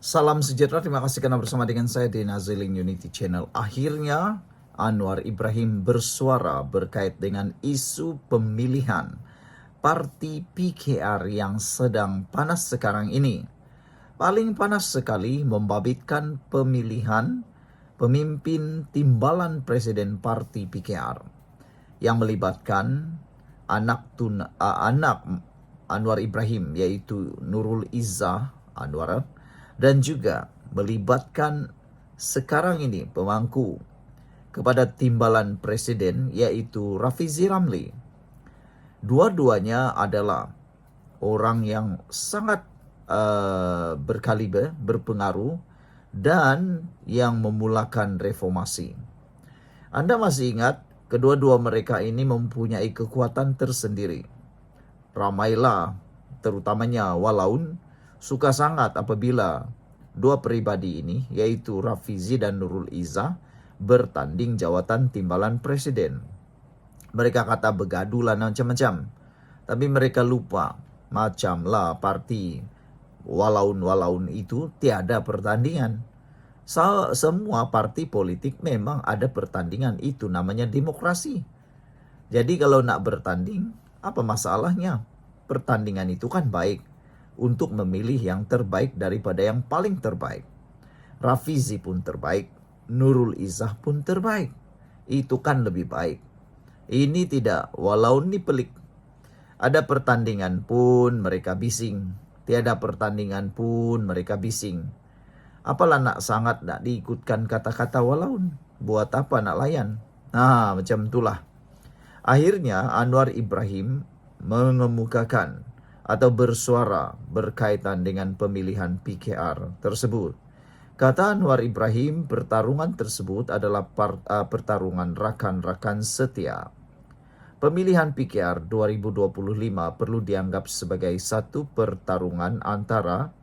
Salam sejahtera, terima kasih karena bersama dengan saya di Nazilin Unity Channel. Akhirnya Anwar Ibrahim bersuara berkait dengan isu pemilihan parti PKR yang sedang panas sekarang ini. Paling panas sekali membabitkan pemilihan pemimpin timbalan presiden parti PKR yang melibatkan anak Anwar Ibrahim, yaitu Nurul Izzah Anwar, dan juga melibatkan sekarang ini pemangku kepada timbalan presiden, yaitu Rafizi Ramli. Dua-duanya adalah orang yang sangat berkaliber, berpengaruh, dan yang memulakan reformasi. Anda masih ingat, kedua-dua mereka ini mempunyai kekuatan tersendiri. Ramailah, terutamanya Walaun, suka sangat apabila dua pribadi ini, yaitu Rafizi dan Nurul Izzah, bertanding jawatan timbalan presiden. Mereka kata begaduh lah macam-macam. Tapi mereka lupa, macamlah parti Walaun itu tiada pertandingan. Semua parti politik memang ada pertandingan, itu namanya demokrasi. Jadi kalau nak bertanding, apa masalahnya? Pertandingan itu kan baik untuk memilih yang terbaik daripada yang paling terbaik. Rafizi pun terbaik, Nurul Izzah pun terbaik. Itu kan lebih baik. Ini tidak, walau ini pelik. Ada pertandingan pun mereka bising. Tiada pertandingan pun mereka bising. Apalah nak sangat nak diikutkan kata-kata walaun. Buat apa nak layan? Nah, macam itulah. Akhirnya Anwar Ibrahim mengemukakan atau bersuara berkaitan dengan pemilihan PKR tersebut. Kata Anwar Ibrahim, pertarungan tersebut adalah pertarungan rakan-rakan setia. Pemilihan PKR 2025 perlu dianggap sebagai satu pertarungan antara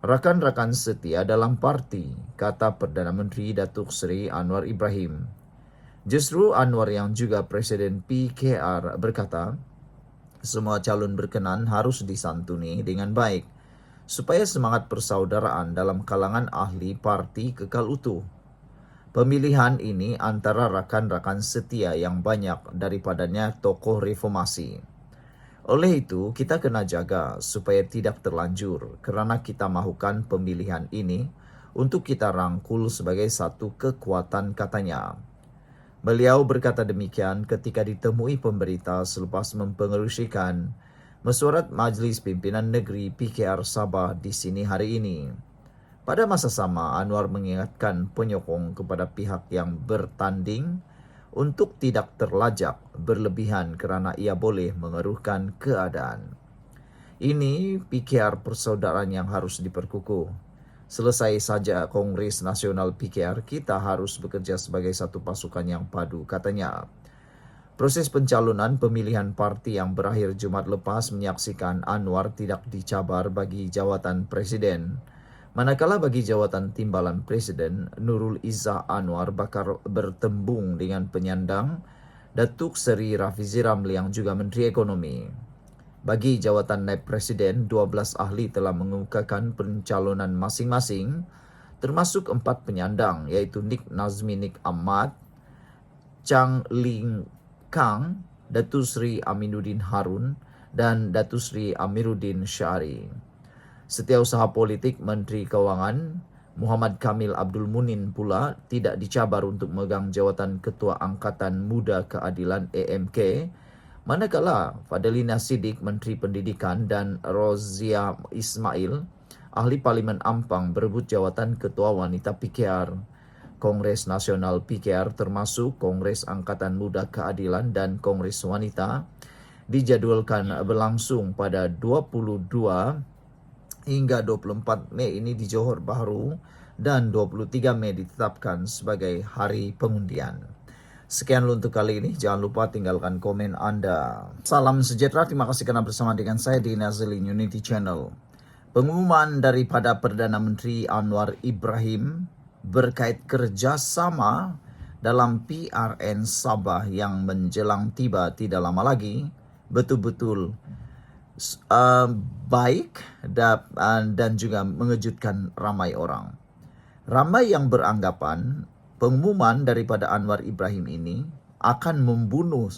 rakan-rakan setia dalam parti, kata Perdana Menteri Datuk Seri Anwar Ibrahim. Justru Anwar yang juga Presiden PKR berkata, semua calon berkenan harus disantuni dengan baik, supaya semangat persaudaraan dalam kalangan ahli parti kekal utuh. Pemilihan ini antara rakan-rakan setia yang banyak daripadanya tokoh reformasi. Oleh itu, kita kena jaga supaya tidak terlanjur kerana kita mahukan pemilihan ini untuk kita rangkul sebagai satu kekuatan, katanya. Beliau berkata demikian ketika ditemui pemberita selepas mempengerusikan mesyuarat Majlis Pimpinan Negeri PKR Sabah di sini hari ini. Pada masa sama, Anwar mengingatkan penyokong kepada pihak yang bertanding untuk tidak terlajak berlebihan kerana ia boleh mengeruhkan keadaan. Ini PKR persaudaraan yang harus diperkukuh. Selesai saja Kongres Nasional PKR, kita harus bekerja sebagai satu pasukan yang padu, katanya. Proses pencalonan pemilihan parti yang berakhir Jumat lepas menyaksikan Anwar tidak dicabar bagi jawatan presiden. Manakala bagi jawatan timbalan presiden, Nurul Izzah Anwar bakal bertembung dengan penyandang Datuk Seri Rafizi Ramli yang juga Menteri Ekonomi. Bagi jawatan naib presiden, 12 ahli telah mengemukakan pencalonan masing-masing, termasuk 4 penyandang, iaitu Nik Nazmi Nik Ahmad, Chang Ling Kang, Datuk Seri Aminuddin Harun, dan Datuk Seri Amiruddin Syari. Setiausaha Politik Menteri Kewangan Muhammad Kamil Abdul Munin pula tidak dicabar untuk memegang jawatan Ketua Angkatan Muda Keadilan AMK, manakala Fadlina Siddiq Menteri Pendidikan dan Rozia Ismail Ahli Parlimen Ampang berebut jawatan Ketua Wanita PKR. Kongres Nasional PKR termasuk Kongres Angkatan Muda Keadilan dan Kongres Wanita dijadualkan berlangsung pada 22 hingga 24 Mei ini di Johor Bahru, dan 23 Mei ditetapkan sebagai hari pengundian. Sekian untuk kali ini. Jangan lupa tinggalkan komen Anda. Salam sejahtera. Terima kasih kerana bersama dengan saya di Nazilin Unity Channel. Pengumuman daripada Perdana Menteri Anwar Ibrahim berkait kerjasama dalam PRN Sabah yang menjelang tiba tidak lama lagi betul-betul baik dan juga mengejutkan ramai orang. Ramai yang beranggapan pengumuman daripada Anwar Ibrahim ini akan membunuh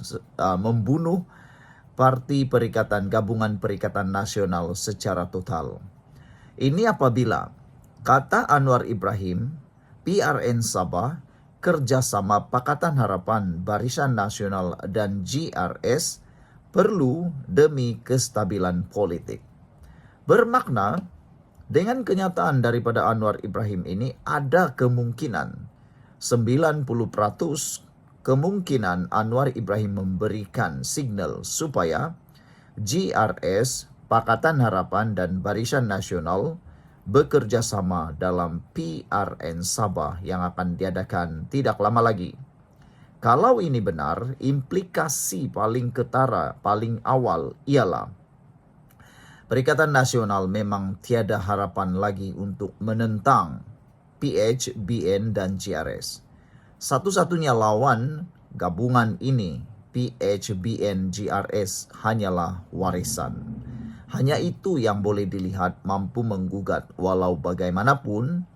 Parti Perikatan Gabungan Perikatan Nasional secara total. Ini apabila, kata Anwar Ibrahim, PRN Sabah, kerjasama Pakatan Harapan, Barisan Nasional dan GRS perlu demi kestabilan politik. Bermakna, dengan kenyataan daripada Anwar Ibrahim ini ada kemungkinan 90% kemungkinan Anwar Ibrahim memberikan signal supaya GRS, Pakatan Harapan dan Barisan Nasional bekerja sama dalam PRN Sabah yang akan diadakan tidak lama lagi. Kalau ini benar, implikasi paling ketara, paling awal ialah Perikatan Nasional memang tiada harapan lagi untuk menentang PH, BN dan GRS. Satu-satunya lawan gabungan ini, PH, BN, GRS, hanyalah warisan. Hanya itu yang boleh dilihat mampu menggugat, walau bagaimanapun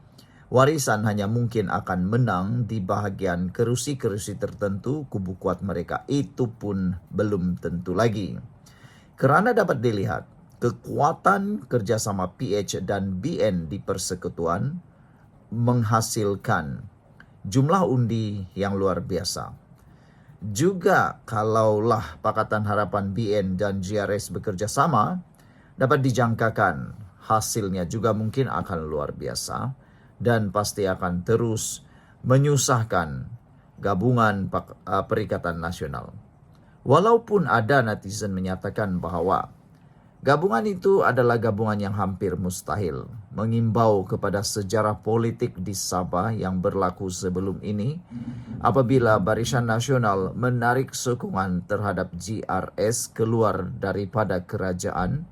warisan hanya mungkin akan menang di bahagian kerusi-kerusi tertentu kubu kuat mereka. Itu pun belum tentu lagi. Kerana dapat dilihat, kekuatan kerjasama PH dan BN di persekutuan menghasilkan jumlah undi yang luar biasa. Juga kalaulah Pakatan Harapan, BN dan GRS bekerja sama, dapat dijangkakan hasilnya juga mungkin akan luar biasa dan pasti akan terus menyusahkan gabungan Perikatan Nasional. Walaupun ada netizen menyatakan bahwa gabungan itu adalah gabungan yang hampir mustahil, mengimbau kepada sejarah politik di Sabah yang berlaku sebelum ini, apabila Barisan Nasional menarik sokongan terhadap GRS keluar daripada kerajaan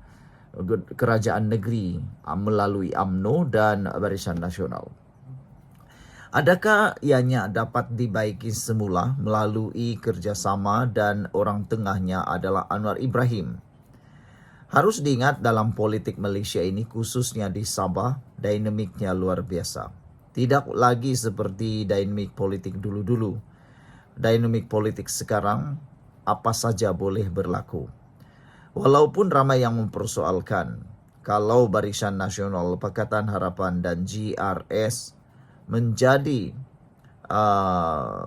negeri melalui UMNO dan Barisan Nasional. Adakah ianya dapat dibaiki semula melalui kerjasama dan orang tengahnya adalah Anwar Ibrahim? Harus diingat dalam politik Malaysia ini, khususnya di Sabah, dinamiknya luar biasa. Tidak lagi seperti dinamik politik dulu-dulu. Dinamik politik sekarang, apa saja boleh berlaku. Walaupun ramai yang mempersoalkan, kalau Barisan Nasional, Pakatan Harapan dan GRS menjadi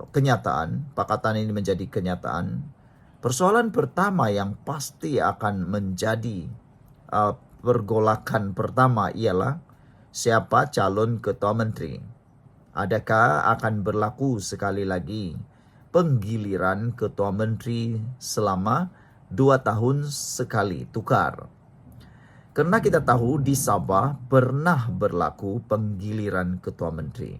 kenyataan, pakatan ini menjadi kenyataan, persoalan pertama yang pasti akan menjadi pergolakan pertama ialah siapa calon ketua menteri. Adakah akan berlaku sekali lagi penggiliran ketua menteri selama 2 tahun sekali tukar? Karena kita tahu di Sabah pernah berlaku penggiliran ketua menteri.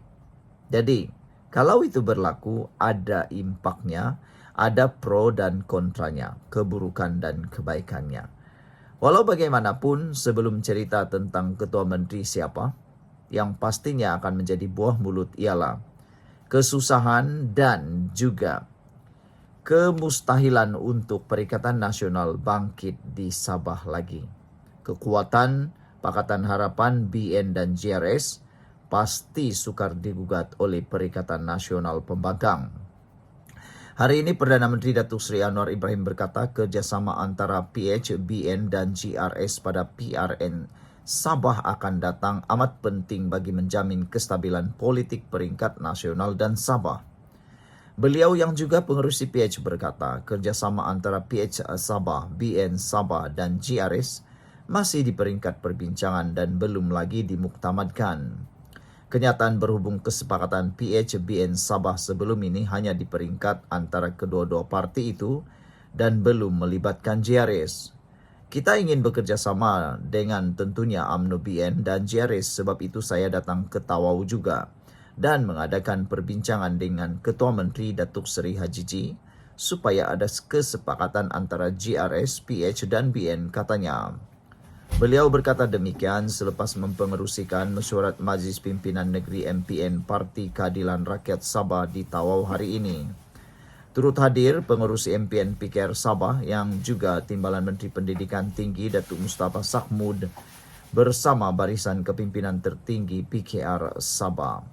Jadi, kalau itu berlaku, ada impaknya, ada pro dan kontranya, keburukan dan kebaikannya. Walau bagaimanapun, sebelum cerita tentang ketua menteri siapa, yang pastinya akan menjadi buah mulut ialah kesusahan dan juga kemustahilan untuk Perikatan Nasional bangkit di Sabah lagi. Kekuatan Pakatan Harapan, BN dan GRS pasti sukar digugat oleh Perikatan Nasional Pembangkang. Hari ini Perdana Menteri Datuk Seri Anwar Ibrahim berkata kerjasama antara PH, BN dan GRS pada PRN Sabah akan datang amat penting bagi menjamin kestabilan politik peringkat nasional dan Sabah. Beliau yang juga pengerusi PH berkata kerjasama antara PH Sabah, BN Sabah dan GRS masih di peringkat perbincangan dan belum lagi dimuktamadkan. Kenyataan berhubung kesepakatan PH, BN Sabah sebelum ini hanya di peringkat antara kedua-dua parti itu dan belum melibatkan GRS. Kita ingin bekerja sama dengan tentunya UMNO, BN dan GRS, sebab itu saya datang ke Tawau juga dan mengadakan perbincangan dengan Ketua Menteri Datuk Seri Haji G supaya ada kesepakatan antara GRS, PH dan BN, katanya. Beliau berkata demikian selepas mempengerusikan mesyuarat Majlis Pimpinan Negeri MPN Parti Keadilan Rakyat Sabah di Tawau hari ini. Turut hadir pengurus MPN PKR Sabah yang juga Timbalan Menteri Pendidikan Tinggi Datuk Mustafa Sahmud bersama barisan kepimpinan tertinggi PKR Sabah.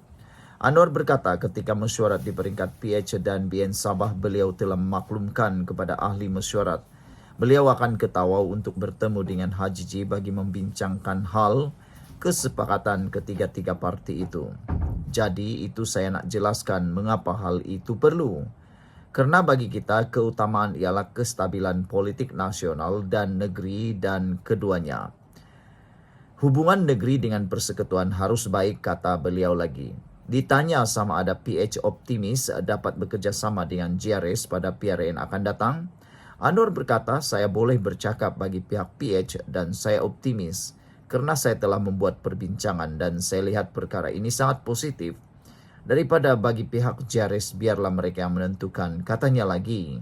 Anwar berkata ketika mesyuarat di peringkat PH dan BN Sabah, beliau telah memaklumkan kepada ahli mesyuarat beliau akan ke Tawau untuk bertemu dengan Haji G bagi membincangkan hal kesepakatan ketiga-tiga parti itu. Jadi itu saya nak jelaskan mengapa hal itu perlu. Karena bagi kita keutamaan ialah kestabilan politik nasional dan negeri dan keduanya. Hubungan negeri dengan persekutuan harus baik, kata beliau lagi. Ditanya sama ada PH optimis dapat bekerjasama dengan GRS pada PRN akan datang, Anwar berkata saya boleh bercakap bagi pihak PH dan saya optimis karena saya telah membuat perbincangan dan saya lihat perkara ini sangat positif. Daripada bagi pihak GRS biarlah mereka yang menentukan, katanya lagi.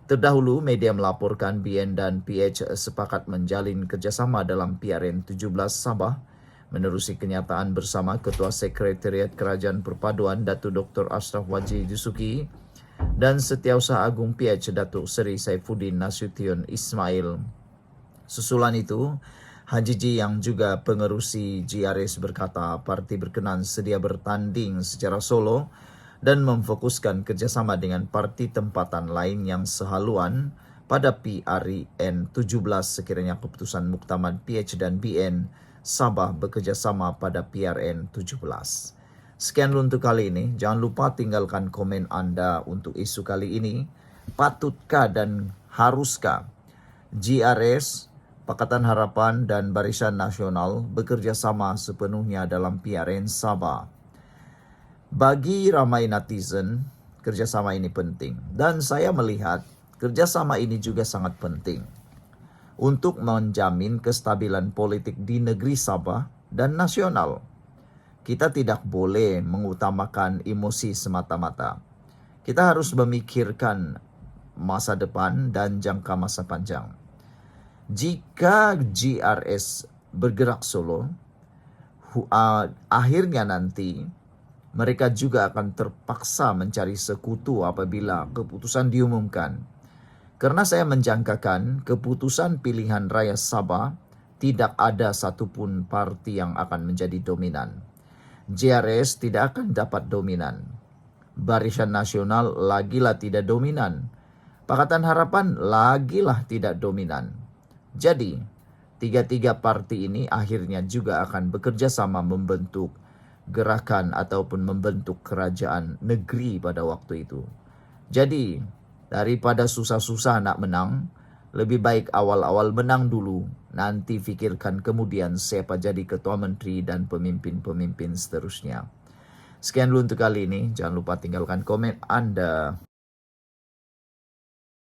Terdahulu media melaporkan BN dan PH sepakat menjalin kerjasama dalam PRN 17 Sabah menerusi kenyataan bersama Ketua Sekretariat Kerajaan Perpaduan Datuk Dr. Ashraf Waji Dusuki dan Setiausaha Agung PH Datuk Seri Saifuddin Nasution Ismail. Susulan itu, Haji G yang juga pengerusi GRS berkata parti berkenan sedia bertanding secara solo dan memfokuskan kerjasama dengan parti tempatan lain yang sehaluan pada PRN 17 sekiranya keputusan Muktamar PH dan BN Sabah bekerjasama pada PRN 17. Sekian untuk kali ini. Jangan lupa tinggalkan komen anda untuk isu kali ini. Patutkah dan haruskah GRS, Pakatan Harapan dan Barisan Nasional bekerja sama sepenuhnya dalam PRN Sabah? Bagi ramai netizen, kerjasama ini penting. Dan saya melihat kerjasama ini juga sangat penting untuk menjamin kestabilan politik di negeri Sabah dan nasional. Kita tidak boleh mengutamakan emosi semata-mata. Kita harus memikirkan masa depan dan jangka masa panjang. Jika GRS bergerak solo, akhirnya nanti mereka juga akan terpaksa mencari sekutu apabila keputusan diumumkan. Karena saya menjangkakan keputusan pilihan raya Sabah tidak ada satupun parti yang akan menjadi dominan. GRS tidak akan dapat dominan. Barisan Nasional lagilah tidak dominan. Pakatan Harapan lagilah tidak dominan. Jadi, tiga-tiga parti ini akhirnya juga akan bekerja sama membentuk gerakan ataupun membentuk kerajaan negeri pada waktu itu. Jadi, daripada susah-susah nak menang, lebih baik awal-awal menang dulu. Nanti fikirkan kemudian siapa jadi ketua menteri dan pemimpin-pemimpin seterusnya. Sekian dulu untuk kali ini. Jangan lupa tinggalkan komen anda.